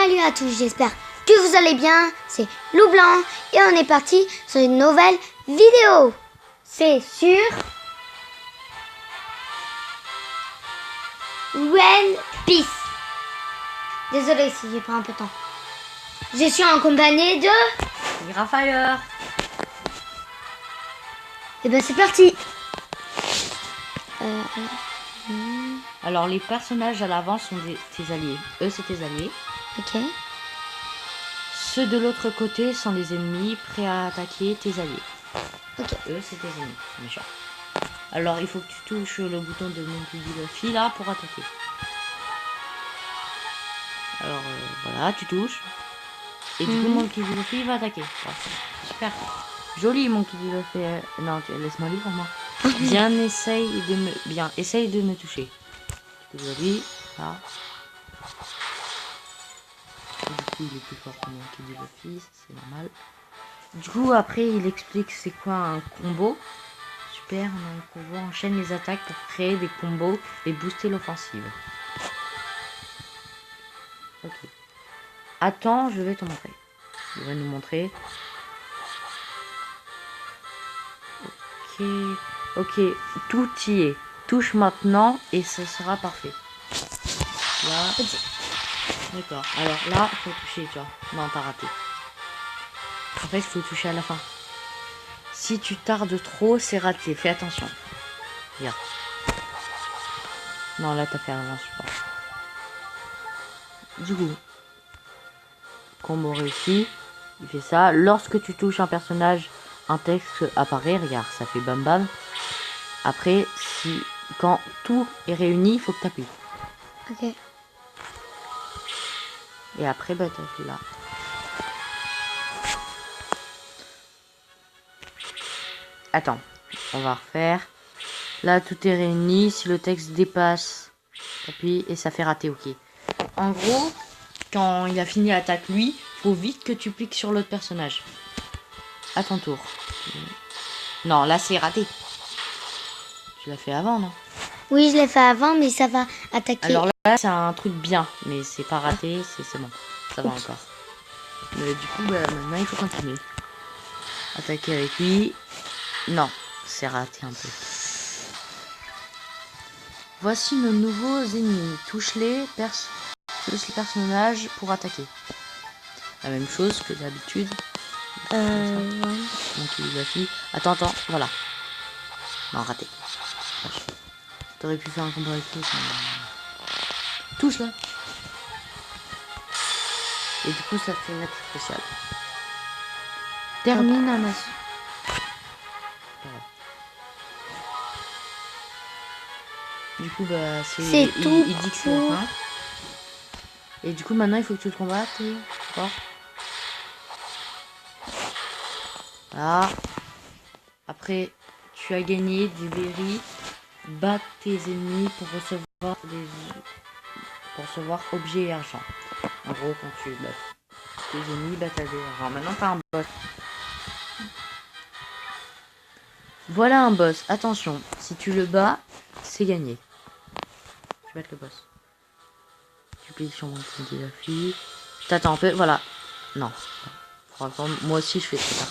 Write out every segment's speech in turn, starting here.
Salut à tous, j'espère que vous allez bien. C'est Loup Blanc et on est parti sur une nouvelle vidéo. C'est sur One Piece. Désolé si j'ai pris un peu de temps. Je suis en compagnie de Graffire. Et ben c'est parti. Alors les personnages à l'avant sont tes alliés. Eux c'est tes alliés. Ok. Ceux de l'autre côté sont les ennemis prêts à attaquer tes alliés. Ok. Eux c'est tes ennemis méchants. Alors il faut que tu touches le bouton de Monkey D. Luffy là pour attaquer. Alors voilà, tu touches. Et du coup Monkey D. Luffy va attaquer. Voilà. Super. Joli Monkey D. Luffy. Non, laisse-moi lui pour moi. Essaye de me toucher. Joli. Là. Et du coup il est plus fort que Monkey D. Luffy, c'est normal. Du coup après il explique c'est quoi un combo. Super, on enchaîne les attaques pour créer des combos et booster l'offensive. Ok. Attends, je vais te montrer. Il va nous montrer. Ok. Ok, tout y est. Touche maintenant et ce sera parfait. Là. D'accord. Alors là, il faut toucher, tu vois. Non, t'as raté. En fait, il faut toucher à la fin. Si tu tardes trop, c'est raté. Fais attention. Regarde. Non, là, t'as fait avant, je pense. Du coup, combo réussi. Il fait ça. Lorsque tu touches un personnage, un texte apparaît. Regarde, ça fait bam bam. Après, quand tout est réuni, il faut que tu appuies. Ok. Et après, bah, t'appuies là. Attends, on va refaire. Là, tout est réuni. Si le texte dépasse, t'appuies et ça fait rater, ok. En gros, quand il a fini l'attaque, lui, faut vite que tu piques sur l'autre personnage. À ton tour. Non, là, c'est raté. Tu l'as fait avant, non? Oui, je l'ai fait avant, mais ça va attaquer. Alors là, c'est un truc bien, mais c'est pas raté, c'est bon. Ça va encore. Mais du coup, bah, maintenant, il faut continuer. Attaquer avec lui. Non, c'est raté un peu. Voici nos nouveaux ennemis. Touche les personnages pour attaquer. La même chose que d'habitude. Donc il a fait. Attends, voilà. Non, raté. T'aurais pu faire un combat avec lui. Touche là. Et du coup, ça fait une attaque spéciale. Termine un assaut. Du coup, bah, c'est tout. Il dit que c'est la fin. Et du coup, maintenant, il faut que tu le combattes. D'accord. Voilà. Après, tu as gagné des berries. Bats tes ennemis pour recevoir objets et argent. En gros, quand tu bats tes ennemis, bats ta argent. Maintenant, t'as un boss. Voilà un boss. Attention, si tu le bats, c'est gagné. Tu bats le boss. Tu cliques sur mon petit défi. T'attends un peu, voilà. Non. Franchement, moi aussi, je fais ça.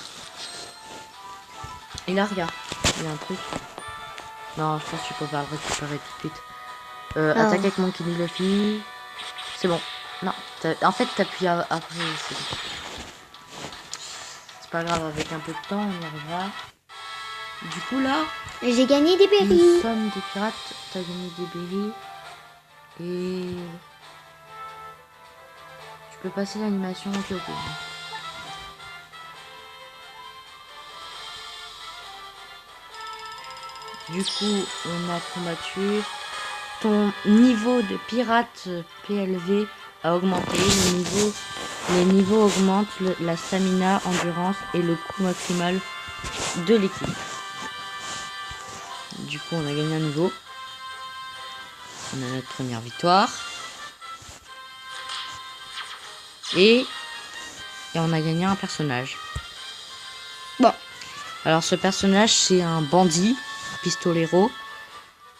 Et là, regarde. Il y a un truc. Non, je pense que tu peux pas le récupérer tout de suite. Attaque avec mon Monkey D. Luffy. C'est bon. Non. En fait, t'appuies après. C'est pas grave, avec un peu de temps, on y arrivera. Du coup, là. J'ai gagné des berries. Nous sommes des pirates. T'as gagné des berries. Et. Tu peux passer l'animation. Ok. Du coup, on a combattu. Ton niveau de pirate PLV a augmenté. Les niveaux augmentent la stamina, endurance et le coût maximal de l'équipe. Du coup, on a gagné un niveau. On a notre première victoire. Et on a gagné un personnage. Bon. Alors, ce personnage, c'est un bandit, pistolero.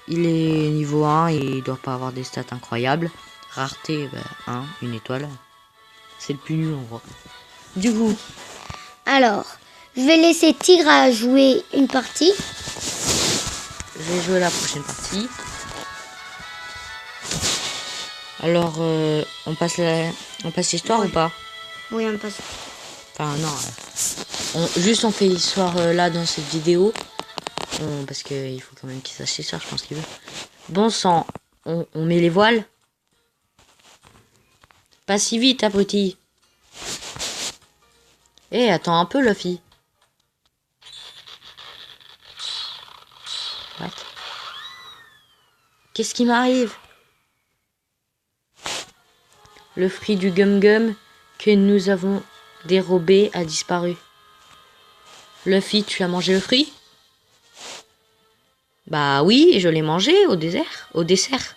Il est niveau 1 et il doit pas avoir des stats incroyables. Rareté, 1, une étoile. C'est le plus nul en gros. Du coup, Alors, je vais laisser Tigra jouer une partie. je vais jouer la prochaine partie. Alors, on passe l'histoire ou pas? Oui, on passe. Enfin, non. Juste, on fait l'histoire là dans cette vidéo. Parce qu'il faut quand même qu'il sache l'histoire, je pense qu'il veut. Bon sang, on met les voiles. Pas si vite, abruti. Eh, attends un peu, Luffy. What? Qu'est-ce qui m'arrive? Le fruit du gum-gum que nous avons dérobé a disparu. Luffy, tu as mangé le fruit? Bah oui, je l'ai mangé au dessert.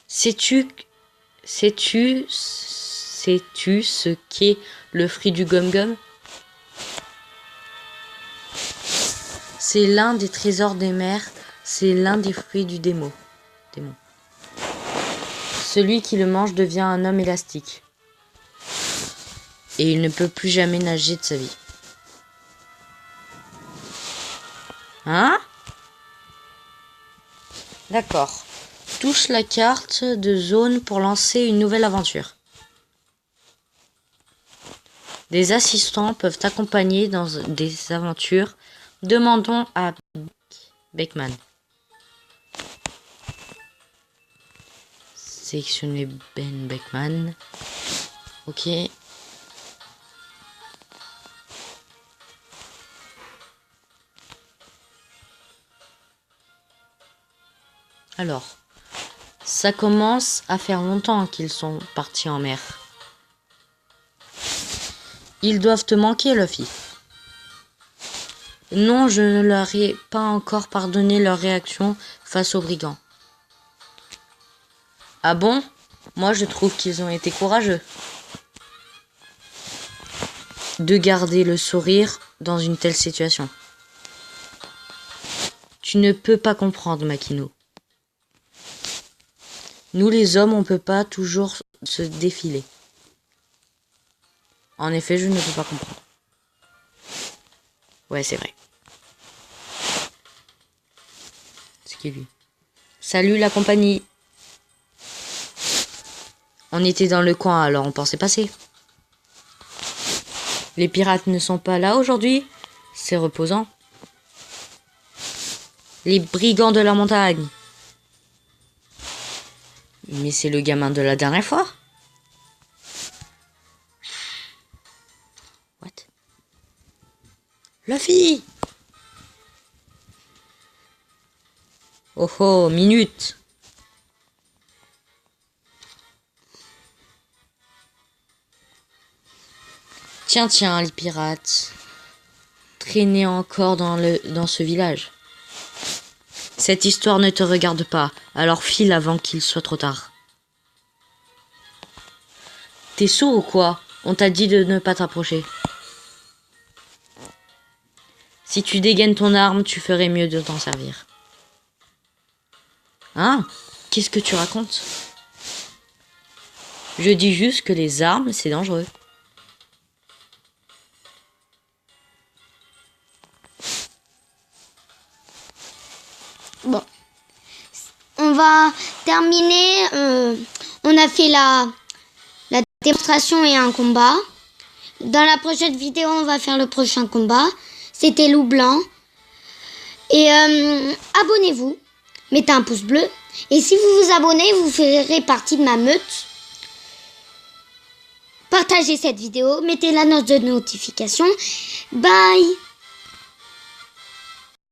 Sais-tu ce qu'est le fruit du gum-gum? C'est l'un des trésors des mers, c'est l'un des fruits du démon. Celui qui le mange devient un homme élastique. Et il ne peut plus jamais nager de sa vie. Hein? D'accord. Touche la carte de zone pour lancer une nouvelle aventure. Des assistants peuvent t'accompagner dans des aventures. Demandons à Beckman. Sélectionnez Ben Beckman. Ok. Alors, ça commence à faire longtemps qu'ils sont partis en mer. Ils doivent te manquer, Luffy. Non, je ne leur ai pas encore pardonné leur réaction face aux brigands. Ah bon? Moi, je trouve qu'ils ont été courageux. De garder le sourire dans une telle situation. Tu ne peux pas comprendre, Makino. Nous, les hommes, on peut pas toujours se défiler. En effet, je ne peux pas comprendre. Ouais, c'est vrai. C'est qui, lui? Salut, la compagnie. On était dans le coin, alors on pensait passer. Les pirates ne sont pas là aujourd'hui. C'est reposant. Les brigands de la montagne. Mais c'est le gamin de la dernière fois. What? Luffy! Oh oh, minute! Tiens, tiens, les pirates. Traînez encore dans ce village. Cette histoire ne te regarde pas, alors file avant qu'il soit trop tard. T'es sourd ou quoi? On t'a dit de ne pas t'approcher. Si tu dégaines ton arme, tu ferais mieux de t'en servir. Hein? Qu'est-ce que tu racontes? Je dis juste que les armes, c'est dangereux. Bon, on va terminer. On a fait la démonstration et un combat. Dans la prochaine vidéo, on va faire le prochain combat. C'était Loup Blanc. Et abonnez-vous. Mettez un pouce bleu. Et si vous vous abonnez, vous ferez partie de ma meute. Partagez cette vidéo. Mettez la note de notification. Bye!